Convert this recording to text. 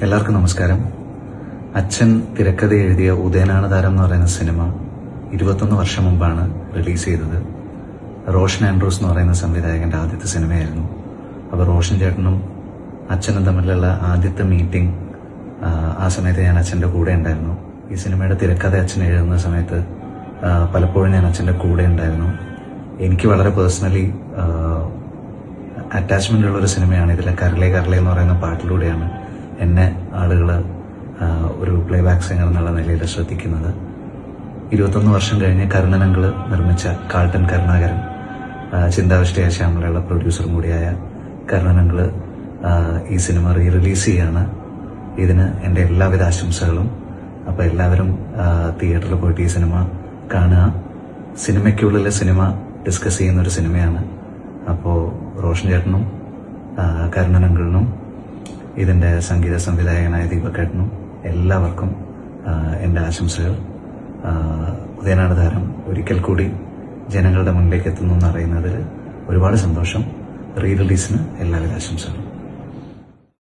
എല്ലാവർക്കും നമസ്കാരം. അച്ഛൻ തിരക്കഥ എഴുതിയ ഉദയനാണ് താരം എന്ന് പറയുന്ന സിനിമ 21 വർഷം മുമ്പാണ് റിലീസ് ചെയ്തത്. റോഷൻ ആൻഡ്രൂസ് എന്ന് പറയുന്ന സംവിധായകന്റെ ആദ്യത്തെ സിനിമയായിരുന്നു. അപ്പോൾ റോഷൻ ചേട്ടനും അച്ഛനും തമ്മിലുള്ള ആദ്യത്തെ മീറ്റിംഗ് ആ സമയത്ത് ഞാൻ അച്ഛൻ്റെ കൂടെ ഉണ്ടായിരുന്നു. ഈ സിനിമയുടെ തിരക്കഥ അച്ഛൻ എഴുതുന്ന സമയത്ത് പലപ്പോഴും ഞാൻ അച്ഛൻ്റെ കൂടെ ഉണ്ടായിരുന്നു. എനിക്ക് വളരെ പേഴ്സണലി അറ്റാച്ച്മെന്റ് ഉള്ളൊരു സിനിമയാണ്. ഇതിലെ കരളേ കരളേ എന്ന് പറയുന്ന പാട്ടിലൂടെയാണ് എന്നെ ആളുകൾ ഒരു പ്ലേ ബാക്ക് സിംഗർ എന്നുള്ള നിലയിൽ ശ്രദ്ധിക്കുന്നത്. 21 വർഷം കഴിഞ്ഞ് കരുണനങ്കിള് നിർമ്മിച്ച കാൾട്ടൻ കരുണാകരൻ, ചിന്താവിഷ്ടയ ശ്യാമലയുള്ള പ്രൊഡ്യൂസറും കൂടിയായ കരുണനങ്കിള് ഈ സിനിമ റിലീസ് ചെയ്യാണ്. ഇതിന് എൻ്റെ എല്ലാവിധ ആശംസകളും. അപ്പോൾ എല്ലാവരും തിയേറ്ററിൽ പോയിട്ട് ഈ സിനിമ കാണുക. സിനിമയ്ക്കുള്ളിലെ സിനിമ ഡിസ്കസ് ചെയ്യുന്നൊരു സിനിമയാണ്. അപ്പോൾ റോഷൻ ചേട്ടനും കരുണനങ്കിളിനും ഇതിൻ്റെ സംഗീത സംവിധായകനായ ദീപക്കേട്ടനും എല്ലാവർക്കും എൻ്റെ ആശംസകൾ. ഉദയനാണ് താരം ഒരിക്കൽ കൂടി ജനങ്ങളുടെ മുന്നിലേക്ക് എത്തുന്നു എന്നറിയുന്നതിൽ ഒരുപാട് സന്തോഷം. റിലീസിന് എല്ലാവിധ ആശംസകളും.